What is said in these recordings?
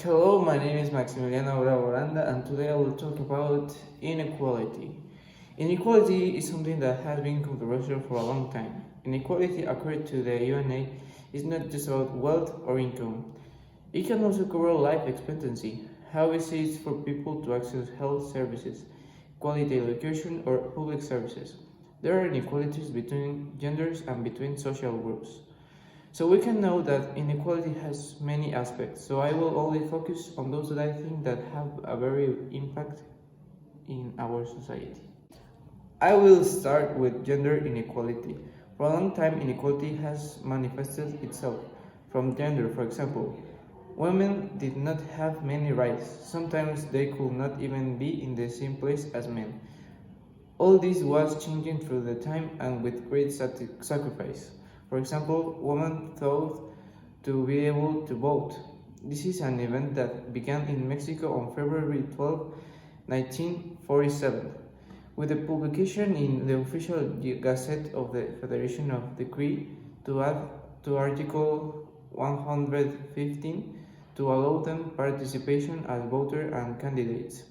Hello, my name is Maximiliano Boranda, and today I will talk about inequality. Inequality is something that has been controversial for a long time. Inequality, according to the UNA, is not just about wealth or income. It can also cover life expectancy, how easy it is for people to access health services, quality education, or public services. There are inequalities between genders and between social groups. So we can know that inequality has many aspects. So I will only focus on those that I think that have a very impact in our society. I will start with gender inequality. For a long time, inequality has manifested itself. From gender, for example, women did not have many rights. Sometimes they could not even be in the same place as men. All this was changing through the time and with great sacrifice. For example, women thought to be able to vote. This is an event that began in Mexico on February 12, 1947, with the publication in the official Gazette of the Federation of Decree to add to Article 115 to allow them participation as voters and candidates,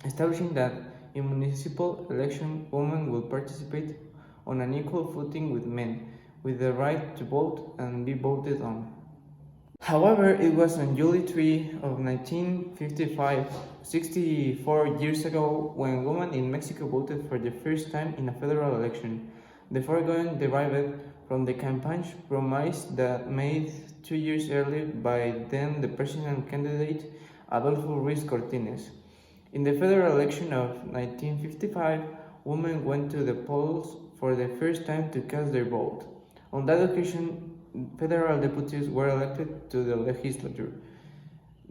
establishing that in municipal election women will participate on an equal footing with men, with the right to vote and be voted on. However, it was on July 3 of 1955, 64 years ago, when women in Mexico voted for the first time in a federal election. The foregoing derived from the campaign promise that made 2 years earlier by then the presidential candidate Adolfo Ruiz Cortines. In the federal election of 1955, women went to the polls for the first time to cast their vote. On that occasion, federal deputies were elected to the legislature.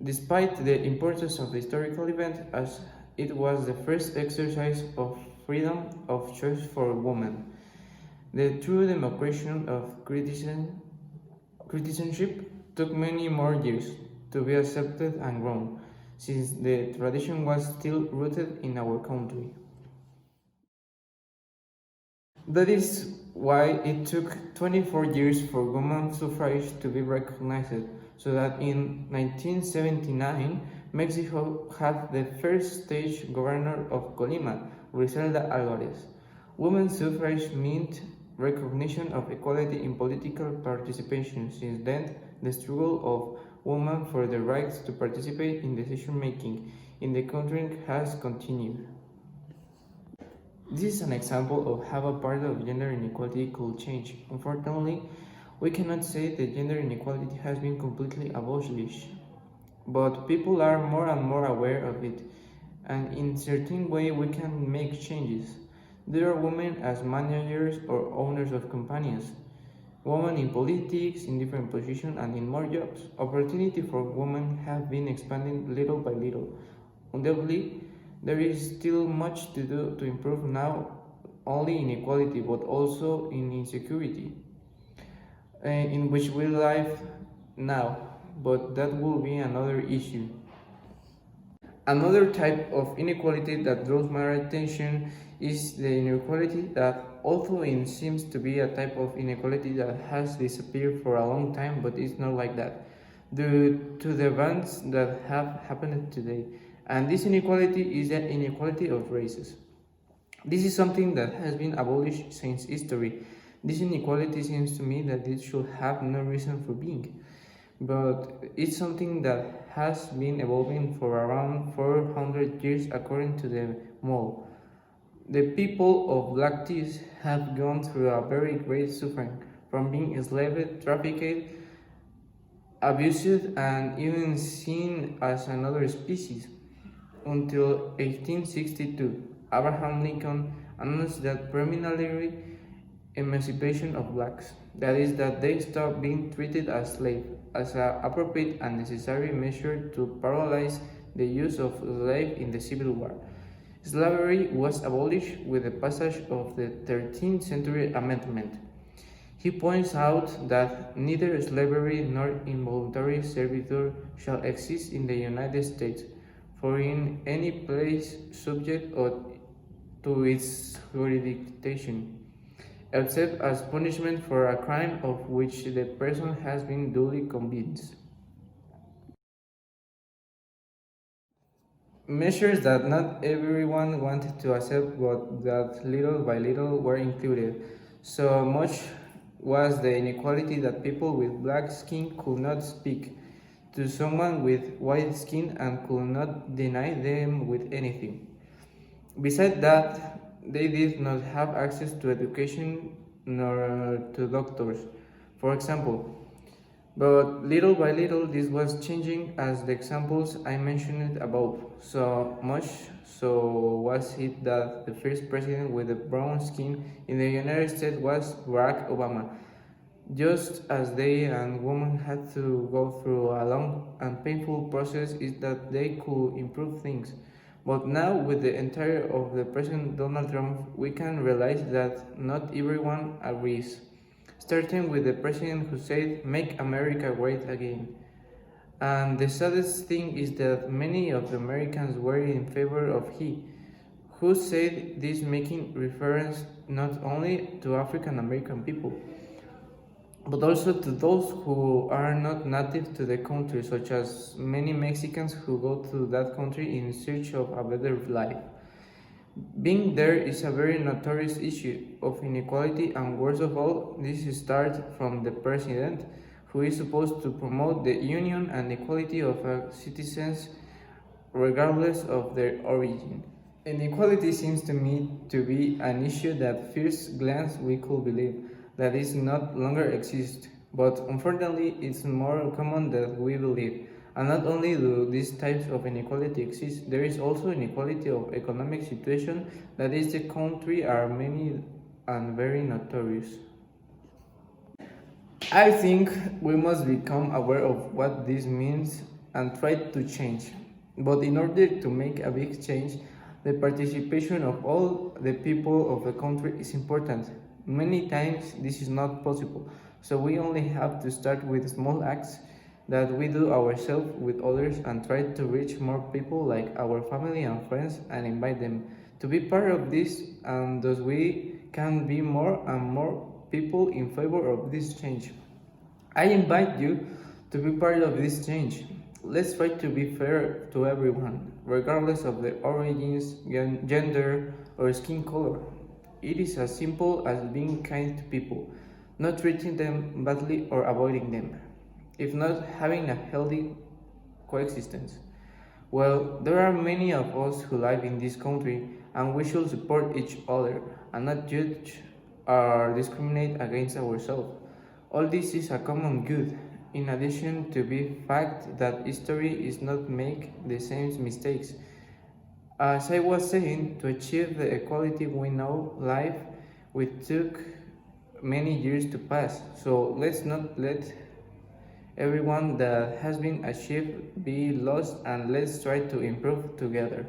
Despite the importance of the historical event, as it was the first exercise of freedom of choice for women, the true democratization of citizenship took many more years to be accepted and grown, since the tradition was still rooted in our country. That is why it took 24 years for women's suffrage to be recognized, so that in 1979, Mexico had the first state governor of Colima, Griselda Alvarez. Women's suffrage meant recognition of equality in political participation. Since then, the struggle of women for the rights to participate in decision making in the country has continued. This is an example of how a part of gender inequality could change. Unfortunately, we cannot say that gender inequality has been completely abolished, but people are more and more aware of it, and in certain way we can make changes. There are women as managers or owners of companies, women in politics, in different positions, and in more jobs. Opportunity for women have been expanding little by little. Undoubtedly, there is still much to do to improve not only in equality but also in insecurity, in which we live now, but that will be another issue. Another type of inequality that draws my attention is the inequality that, although it seems to be a type of inequality that has disappeared for a long time, but it's not like that, due to the events that have happened today. And this inequality is the inequality of races. This is something that has been abolished since history. This inequality seems to me that it should have no reason for being, but it's something that has been evolving for around 400 years according to the mole. The people of Black Teeth have gone through a very great suffering, from being enslaved, trafficked, abused, and even seen as another species, until 1862. Abraham Lincoln announced that permanently emancipation of blacks, that is, that they stop being treated as slaves, as an appropriate and necessary measure to paralyze the use of slaves in the Civil War. Slavery was abolished with the passage of the 13th Century Amendment. He points out that neither slavery nor involuntary servitude shall exist in the United States, for in any place subject to its jurisdiction, except as punishment for a crime of which the person has been duly convicted. Measures that not everyone wanted to accept, but that little by little were included. So much was the inequality that people with black skin could not speak to someone with white skin and could not deny them with anything. Besides that, they did not have access to education nor to doctors, for example. But little by little, this was changing as the examples I mentioned above. So much so was it that the first president with a brown skin in the United States was Barack Obama. Just as they and women had to go through a long and painful process, is that they could improve things. But now, with the entire of the President Donald Trump, we can realize that not everyone agrees. Starting with the president who said, "Make America great again." And the saddest thing is that many of the Americans were in favor of he, who said this, making reference not only to African American people, but also to those who are not native to the country, such as many Mexicans who go to that country in search of a better life. Being there is a very notorious issue of inequality, and worst of all, this starts from the president, who is supposed to promote the union and equality of citizens regardless of their origin. Inequality seems to me to be an issue that at first glance we could believe that it not longer exists, but unfortunately it's more common than we believe. And not only do these types of inequality exist, there is also inequality of economic situation that is the country are many and very notorious. I think we must become aware of what this means and try to change. But in order to make a big change, the participation of all the people of the country is important. Many times this is not possible, so we only have to start with small acts that we do ourselves with others and try to reach more people like our family and friends and invite them to be part of this, and thus we can be more and more people in favor of this change. I invite you to be part of this change. Let's try to be fair to everyone, regardless of their origins, gender, or skin color. It is as simple as being kind to people, not treating them badly or avoiding them, if not having a healthy coexistence. Well, there are many of us who live in this country, and we should support each other and not judge or discriminate against ourselves. All this is a common good, in addition to the fact that history is not make the same mistakes. As I was saying, to achieve the equality we know life, we took many years to pass. So let's not let everyone that has been achieved be lost, and let's try to improve together.